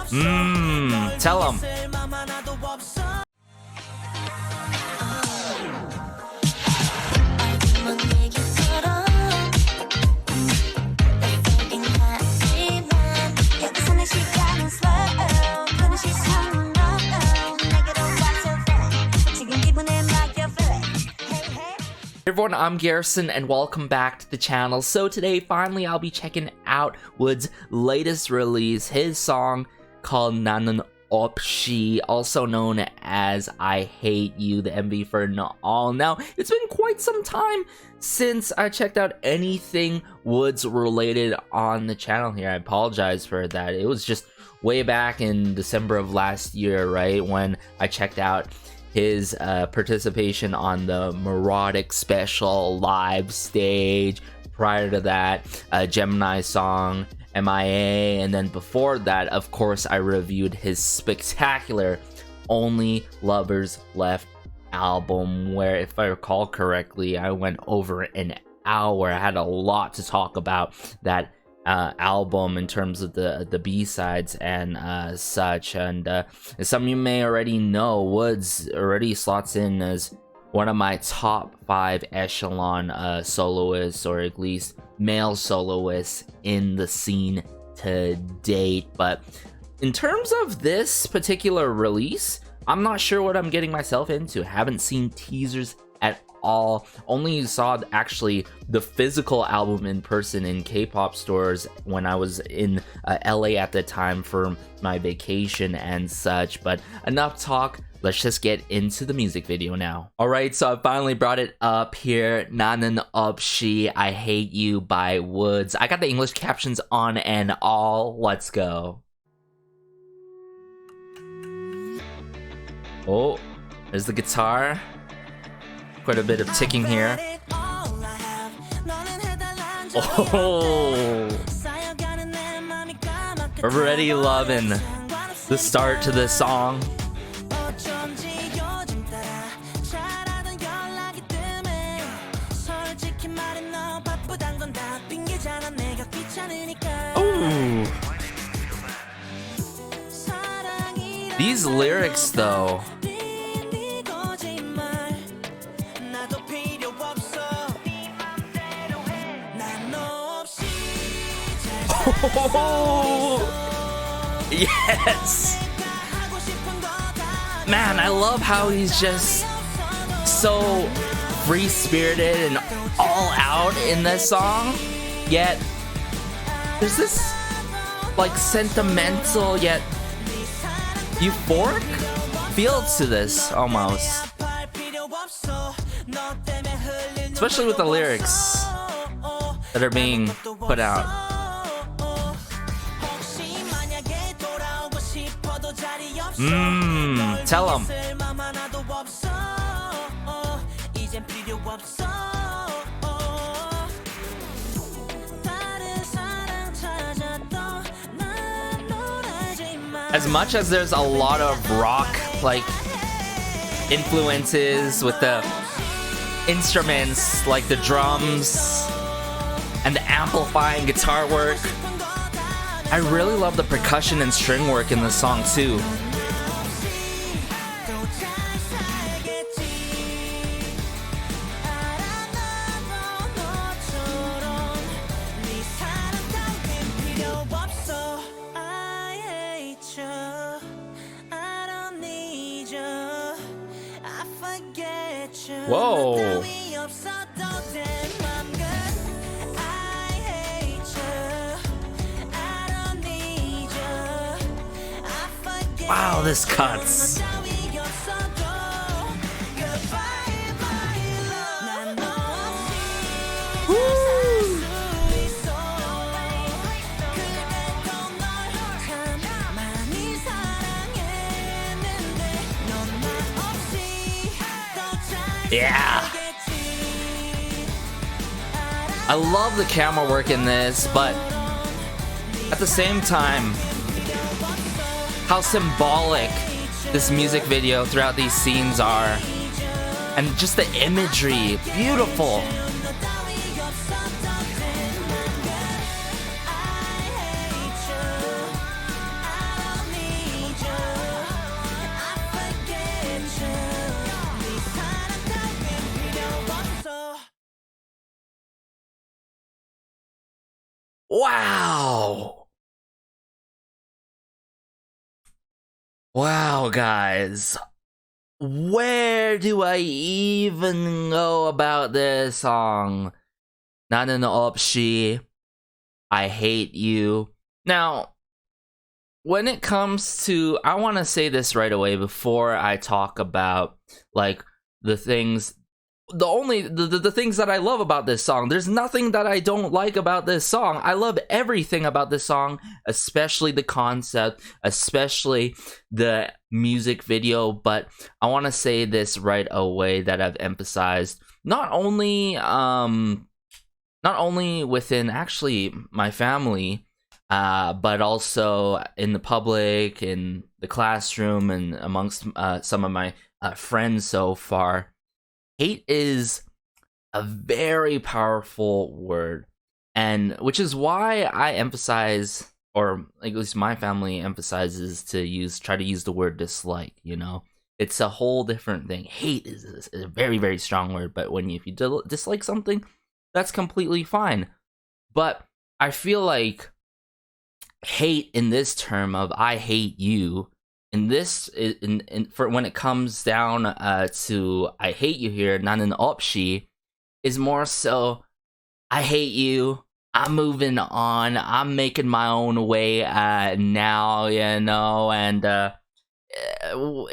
Tell him. Hey everyone, I'm Garrison and welcome back to the channel. So today, finally, I'll be checking out WOODZ's latest release, his song called 나는 없이, also known as I Hate You, the MV for All. Now, it's been quite some time since I checked out anything WOODZ related on the channel here. I apologize for that. It was just way back in December of last year, right, when I checked out his participation on the Melodic Special live stage. Prior to that, Gemini song, MIA, and then before that, of course, I reviewed his spectacular Only Lovers Left album, where, if I recall correctly, I went over an hour. I had a lot to talk about that album in terms of the B-sides and such, and as some of you may already know, WOODZ already slots in as one of my top 5 echelon soloists, or at least male soloists in the scene to date. But in terms of this particular release, I'm not sure what I'm getting myself into. Haven't seen teasers at all. Only saw actually the physical album in person in K-pop stores when I was in LA at the time for my vacation and such. But enough talk, let's just get into the music video now. Alright, so I finally brought it up here. 나는 없이 I Hate You by WOODZ. I got the English captions on and all. Let's go. Oh, there's the guitar. Quite a bit of ticking here. Oh, already loving the start to this song. Ooh. These lyrics though. Oh, yes! Man, I love how he's just so free-spirited and all out in this song, yet there's this like sentimental yet euphoric feel to this almost, especially with the lyrics that are being put out. Tell him. As much as there's a lot of rock like influences with the instruments like the drums and the amplifying guitar work, I really love the percussion and string work in this song too. Whoa. Wow, this cuts. Woo. Yeah. I love the camera work in this, but at the same time, how symbolic this music video throughout these scenes are, and just the imagery, beautiful. Wow. Wow, guys. Where do I even go about this song? 나는 없이, I hate you. Now, when it comes to, I want to say this right away before I talk about like the things, the things that I love about this song. There's nothing that I don't like about this song. I love everything about this song, especially the concept, especially the music video. But I want to say this right away that I've emphasized not only within actually my family, but also in the public, in the classroom, and amongst some of my friends so far. Hate is a very powerful word, and which is why I emphasize, or at least my family emphasizes, to try to use the word dislike. You know, it's a whole different thing. Hate is a very, very strong word, but if you dislike something, that's completely fine. But I feel like hate in this term of I hate you, in this, for when it comes down to I hate you here, 나는 없이, is more so I hate you, I'm moving on, I'm making my own way now, you know, and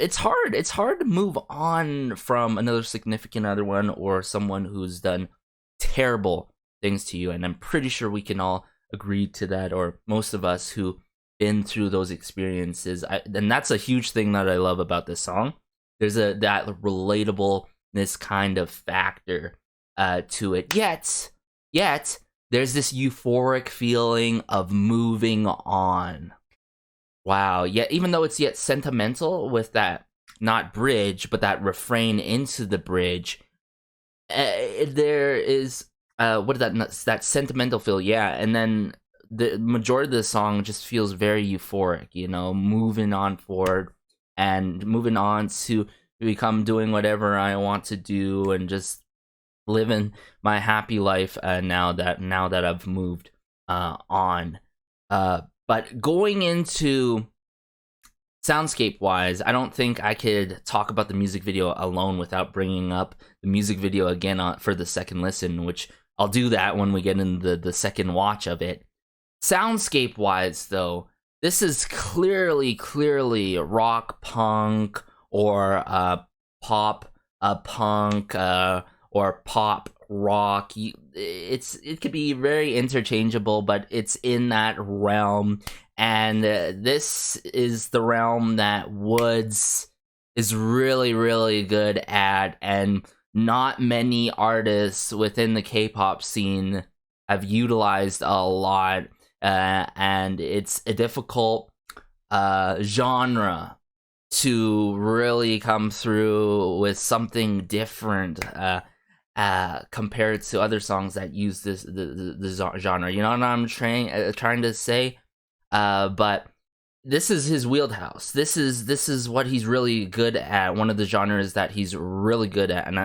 it's hard to move on from another significant other one or someone who's done terrible things to you, and I'm pretty sure we can all agree to that, or most of us who been through those experiences. And that's a huge thing that I love about this song. There's that relatableness kind of factor to it. Yet there's this euphoric feeling of moving on. Wow. Yet even though it's yet sentimental with that, not bridge, but that refrain into the bridge, there is what is that sentimental feel, yeah, and then the majority of the song just feels very euphoric, you know, moving on forward and moving on to become doing whatever I want to do and just living my happy life now that I've moved on. But going into soundscape wise, I don't think I could talk about the music video alone without bringing up the music video again for the second listen, which I'll do that when we get into the second watch of it. Soundscape wise though, this is clearly rock punk or pop punk or pop rock. It could be very interchangeable, but it's in that realm, and this is the realm that WOODZ is really good at, and not many artists within the K-pop scene have utilized a lot, and it's a difficult genre to really come through with something different compared to other songs that use the genre. You know what I'm trying to say? But this is his wheelhouse. This is what he's really good at. One of the genres that he's really good at, and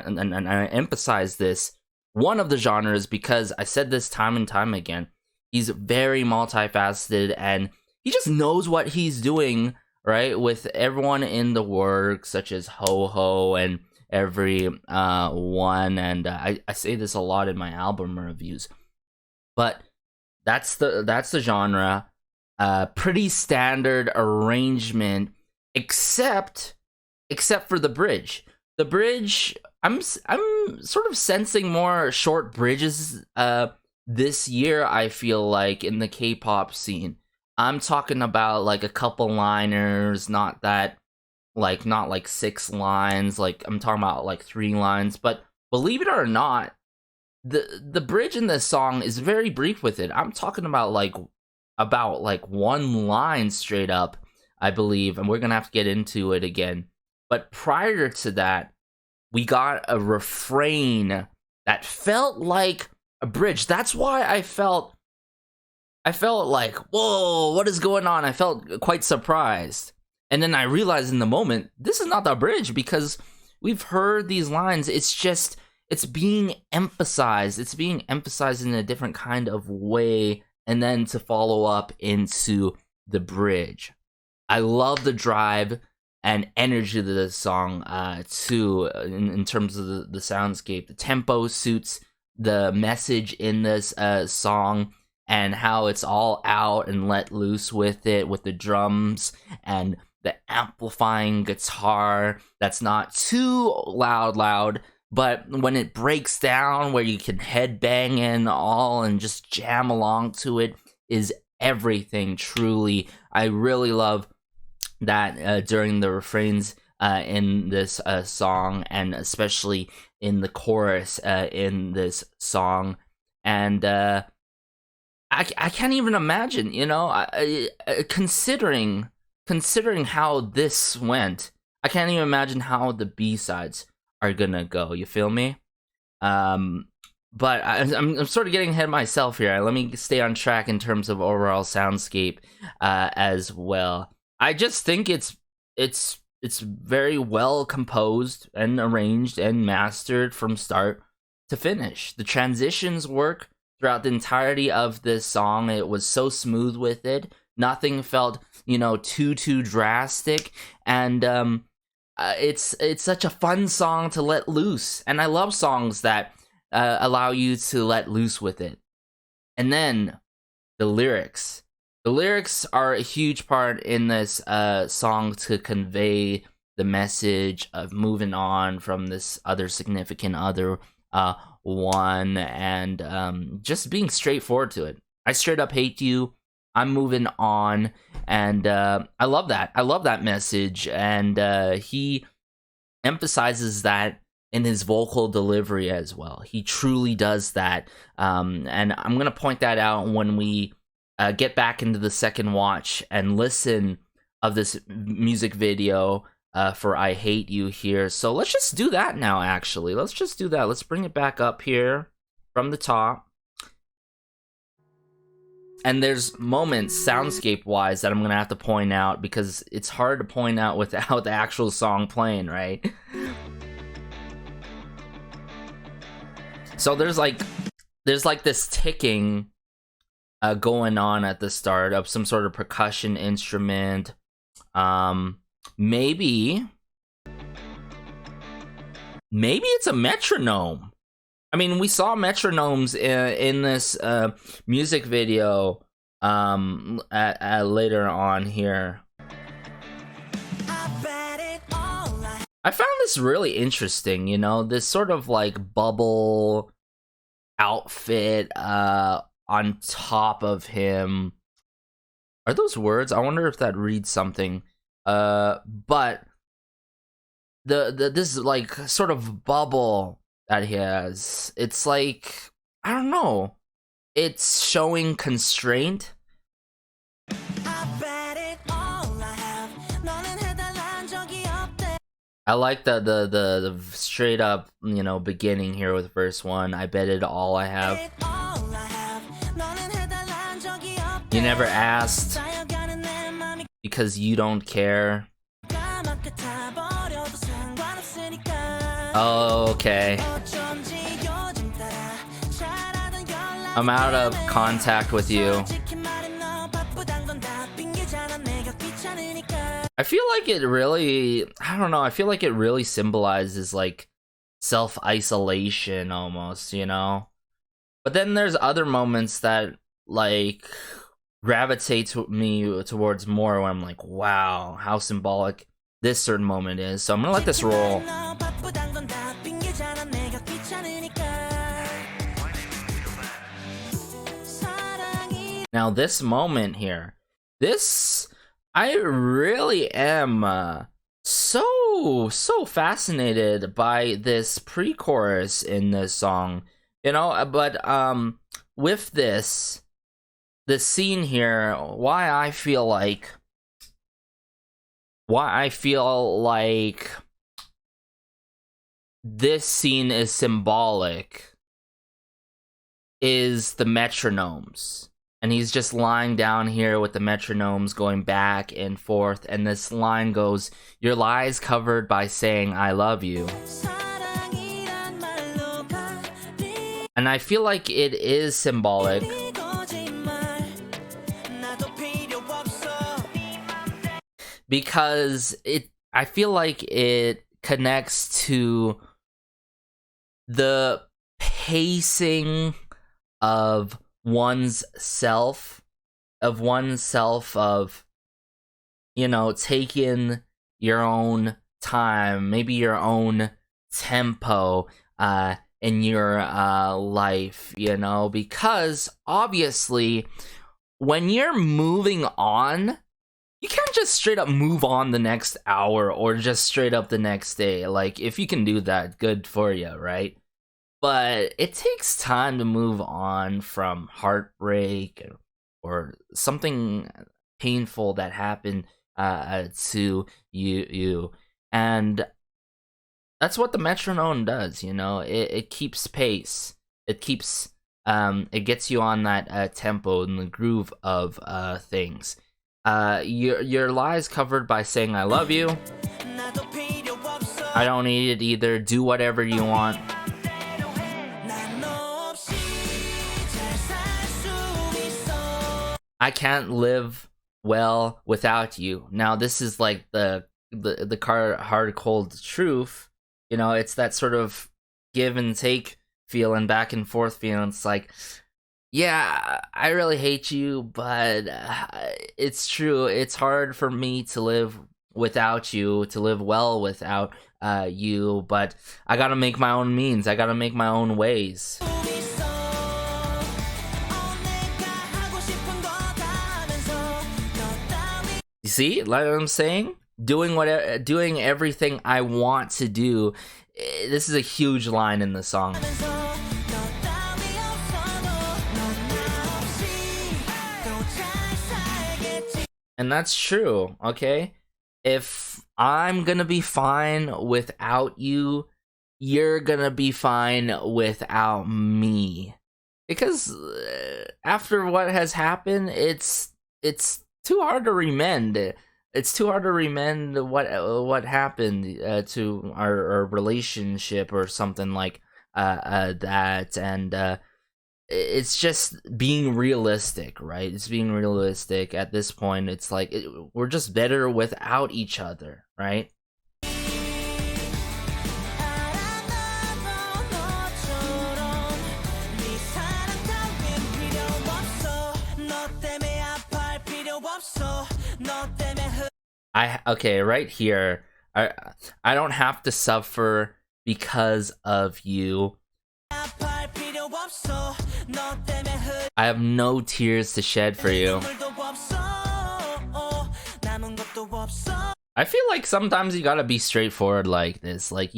I emphasize this. One of the genres because I said this time and time again. He's very multifaceted, and he just knows what he's doing, right? With everyone in the work, such as Ho Ho and every one, and I say this a lot in my album reviews. But that's the genre. Pretty standard arrangement, except for the bridge. The bridge, I'm sort of sensing more short bridges this year, I feel like, in the K-pop scene. I'm talking about like a couple liners, not like 6 lines, like I'm talking about like 3 lines. But believe it or not, the bridge in this song is very brief with it. I'm talking about like 1 line straight up, I believe, and we're gonna have to get into it again. But prior to that, we got a refrain that felt like a bridge. That's why I felt like, whoa, what is going on? I felt quite surprised. And then I realized in the moment, this is not the bridge, because we've heard these lines. It's being emphasized. It's being emphasized in a different kind of way. and then to follow up into the bridge. I love the drive and energy of this song too, in terms of the soundscape. The tempo suits the message in this song, and how it's all out and let loose with it, with the drums and the amplifying guitar that's not too loud, but when it breaks down where you can headbang and all and just jam along to it is everything, truly. I really love that during the refrains in this song, and especially in the chorus in this song. And I can't even imagine, you know, considering how this went, I can't even imagine how the B-sides are gonna go. You feel me? But I'm sort of getting ahead of myself here. Let me stay on track in terms of overall soundscape as well. I just think it's very well composed and arranged and mastered from start to finish. The transitions work throughout the entirety of this song. It was so smooth with it. Nothing felt, you know, too drastic, and it's such a fun song to let loose. And I love songs that allow you to let loose with it. And then the lyrics. The lyrics are a huge part in this song to convey the message of moving on from this other significant other one, and just being straightforward to it. I straight up hate you. I'm moving on, and I love that. I love that message, and he emphasizes that in his vocal delivery as well. He truly does that, and I'm gonna point that out when we get back into the second watch and listen of this music video for I Hate You here. So let's just do that now, actually. Let's just do that. Let's bring it back up here from the top. And there's moments, soundscape-wise, that I'm gonna have to point out, because it's hard to point out without the actual song playing, right? So there's like this ticking going on at the start of some sort of percussion instrument. Maybe it's a metronome. I mean, we saw metronomes in this music video later on here. I found this really interesting, you know, this sort of like bubble outfit on top of him. Are those words? I wonder if that reads something. But this like sort of bubble that he has, it's like, I don't know, it's showing constraint. I like the straight up, you know, beginning here with verse 1. I bet it all I have. You never asked because you don't care. Oh, okay. I'm out of contact with you. I feel like it really, I don't know, I feel like it really symbolizes like self-isolation almost, you know? But then there's other moments that like gravitate me towards more when I'm like, wow, how symbolic this certain moment is. So I'm gonna let this roll. Now this moment here, this, I really am so fascinated by this pre-chorus in this song, you know. But with this scene here, why I feel like this scene is symbolic is the metronomes. And he's just lying down here with the metronomes going back and forth, and this line goes, "Your lies covered by saying I love you." And I feel like it is symbolic because I feel like it connects to the pacing of one's self, of you know, taking your own time, maybe your own tempo in your life, you know, because obviously when you're moving on, you can't just straight up move on the next hour or just straight up the next day. Like, if you can do that, good for you, right? But it takes time to move on from heartbreak or something painful that happened to you. And that's what the metronome does, you know? It keeps pace. It keeps, it gets you on that tempo and the groove of things. Your lie's covered by saying I love you. I don't need it either. Do whatever you want. I can't live well without you. Now this is like the hard cold truth. You know, it's that sort of give and take feeling, back and forth feeling. It's like, yeah, I really hate you, but it's true. It's hard for me to live without you, to live well without you, but I gotta make my own means. I gotta make my own ways. You see, like what I'm saying? Doing everything I want to do. This is a huge line in the song. And that's true, okay? If I'm gonna be fine without you, you're gonna be fine without me. Because after what has happened, it's too hard to remend. It's too hard to remend what happened to our relationship or something like that. And it's just being realistic, right? It's being realistic. At this point, it's like we're just better without each other, right? Okay, right here, I don't have to suffer because of you. I have no tears to shed for you. I feel like sometimes you gotta be straightforward like this. Like,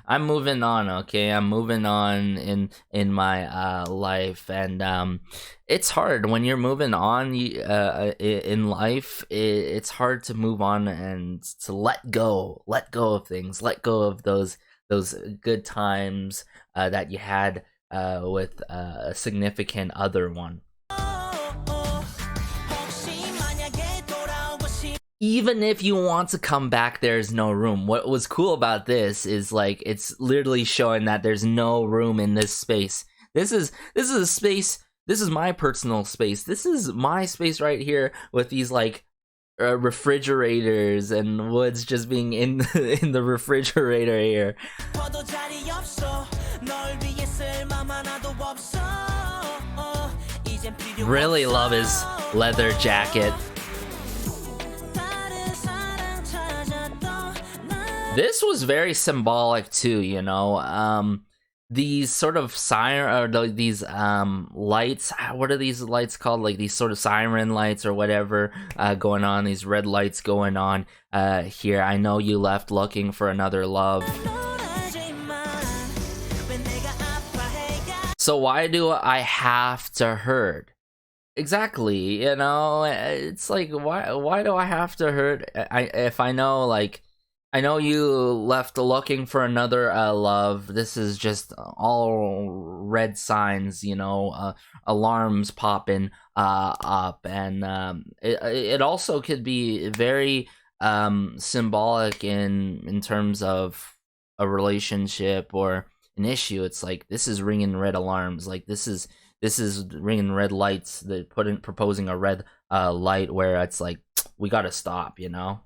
I'm moving on, okay? I'm moving on in my life, and it's hard when you're moving on in life. It's hard to move on and to let go of things, let go of those good times that you had with a significant other one. Even if you want to come back, there's no room. What was cool about this is, like, it's literally showing that there's no room in this space. This is a space. This is my personal space. This is my space right here with these, like, refrigerators and WOODZ just being in the refrigerator here. Really love his leather jacket. This was very symbolic too, you know. These sort of siren, or these lights. What are these lights called? Like these sort of siren lights or whatever going on. These red lights going on here. I know you left looking for another love. So why do I have to hurt? Exactly, you know. It's like, why do I have to hurt? If I know, like, I know you left looking for another love. This is just all red signs, you know, alarms popping up. And it also could be very symbolic in terms of a relationship or an issue. It's like, this is ringing red alarms. Like, this is ringing red lights. That proposing a red light where it's like, we gotta stop, you know.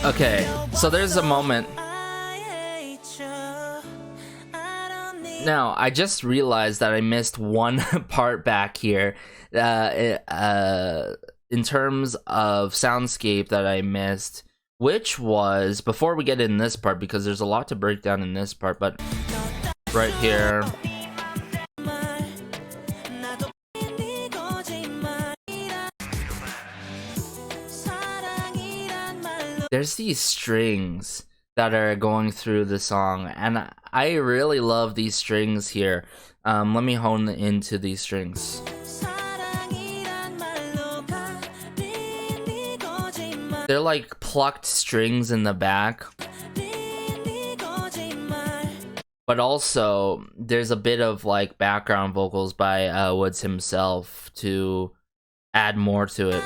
Okay, so there's a moment. Now, I just realized that I missed one part back here. In terms of soundscape that I missed, which was, before we get in this part, because there's a lot to break down in this part, but right here. There's these strings that are going through the song, and I really love these strings here. Let me hone into these strings. They're like plucked strings in the back, but also there's a bit of like background vocals by WOODZ himself to add more to it.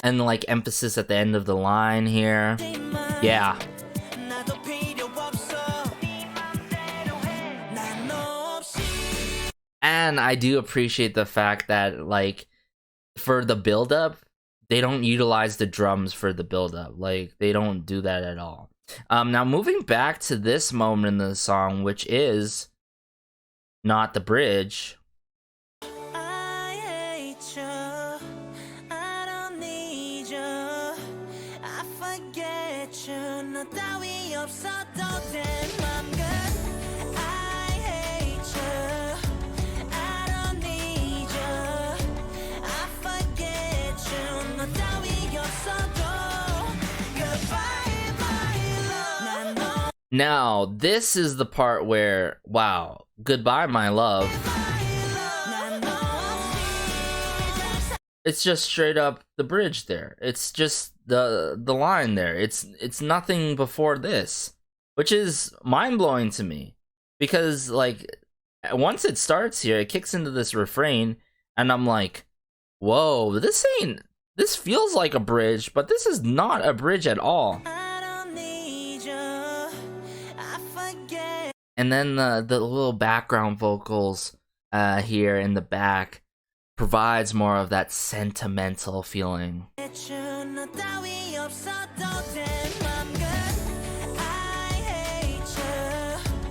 And like emphasis at the end of the line here. Yeah. And I do appreciate the fact that, like, for the build-up, they don't utilize the drums for the build-up. Like, they don't do that at all. Now, moving back to this moment in the song, which is not the bridge. Now, this is the part where, wow, goodbye, my love. It's just straight up the bridge there. It's just the line there. It's nothing before this, which is mind-blowing to me, because like once it starts here, it kicks into this refrain, and I'm like, whoa, this feels like a bridge, but this is not a bridge at all. And then the little background vocals here in the back provides more of that sentimental feeling.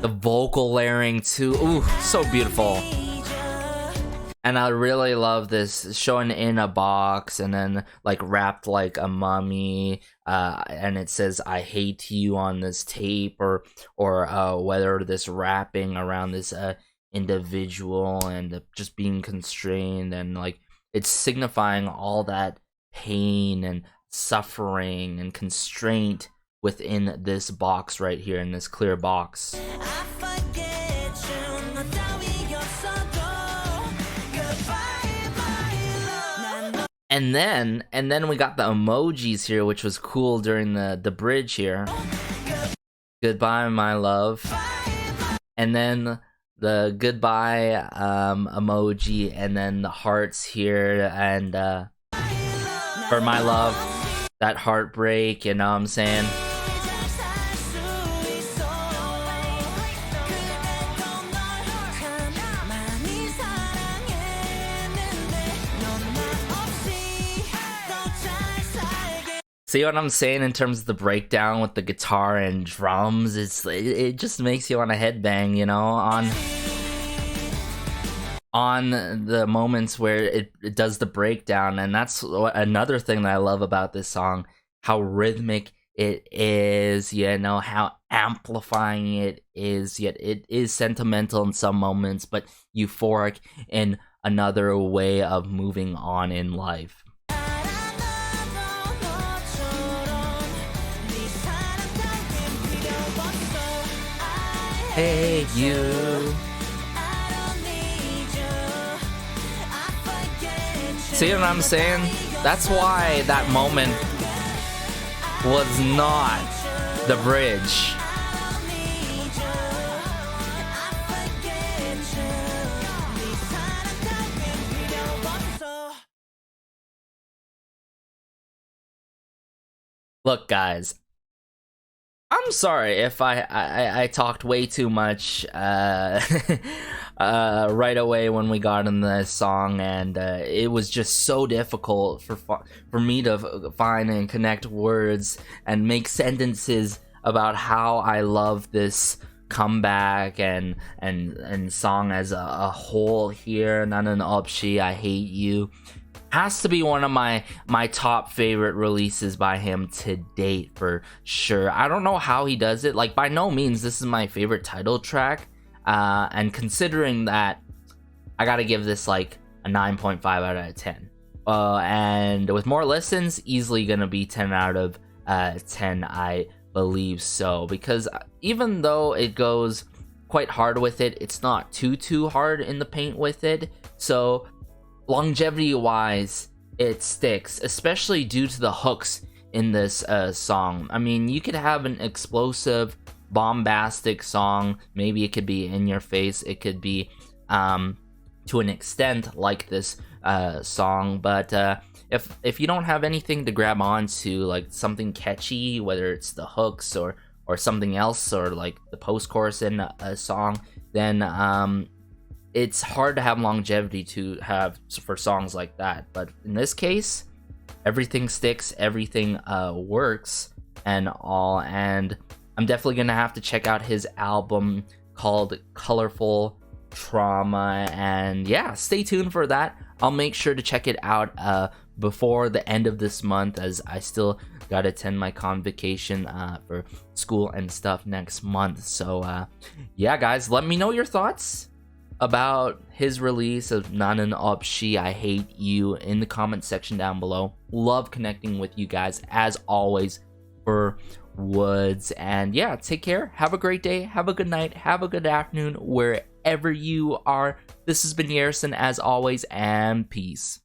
The vocal layering too, ooh, so beautiful. And I really love this, showing in a box and then like wrapped like a mummy, and it says "I hate you" on this tape, or whether this wrapping around this individual and just being constrained, and like it's signifying all that pain and suffering and constraint within this box right here, in this clear box. And then we got the emojis here, which was cool during the bridge here. Goodbye, my love. And then the goodbye emoji, and then the hearts here, and for my love, that heartbreak, you know what I'm saying? See what I'm saying in terms of the breakdown with the guitar and drums? It just makes you want to headbang, you know, on the moments where it does the breakdown. And that's another thing that I love about this song, how rhythmic it is, you know, how amplifying it is, yet it is sentimental in some moments, but euphoric in another way of moving on in life. Hey, you. See what I'm saying? That's why that moment was not the bridge. Look, guys, I'm sorry if I talked way too much right away when we got in the song, and it was just so difficult for me to find and connect words and make sentences about how I love this comeback and song as a whole here. 나는 없이, I hate you. Has to be one of my top favorite releases by him to date for sure. I don't know how he does it. Like, by no means this is my favorite title track, and considering that, I gotta give this like a 9.5 out of 10, and with more listens, easily gonna be 10 out of 10, I believe so, because even though it goes quite hard with it, it's not too hard in the paint with it. So longevity wise, it sticks, especially due to the hooks in this song. I mean, you could have an explosive, bombastic song, maybe it could be in your face, it could be to an extent like this song, but if you don't have anything to grab onto, like something catchy, whether it's the hooks or something else, or like the post-chorus in a song, then it's hard to have longevity to have for songs like that. But in this case, everything sticks, everything works and all, and I'm definitely gonna have to check out his album called Colorful Trauma, and yeah, stay tuned for that. I'll make sure to check it out before the end of this month, as I still gotta attend my convocation for school and stuff next month. So yeah guys, let me know your thoughts about his release of 나는 없이, I hate you, in the comment section down below. Love connecting with you guys as always for WOODZ, and yeah, take care, have a great day, have a good night, have a good afternoon wherever you are. This has been Garrison as always, and peace.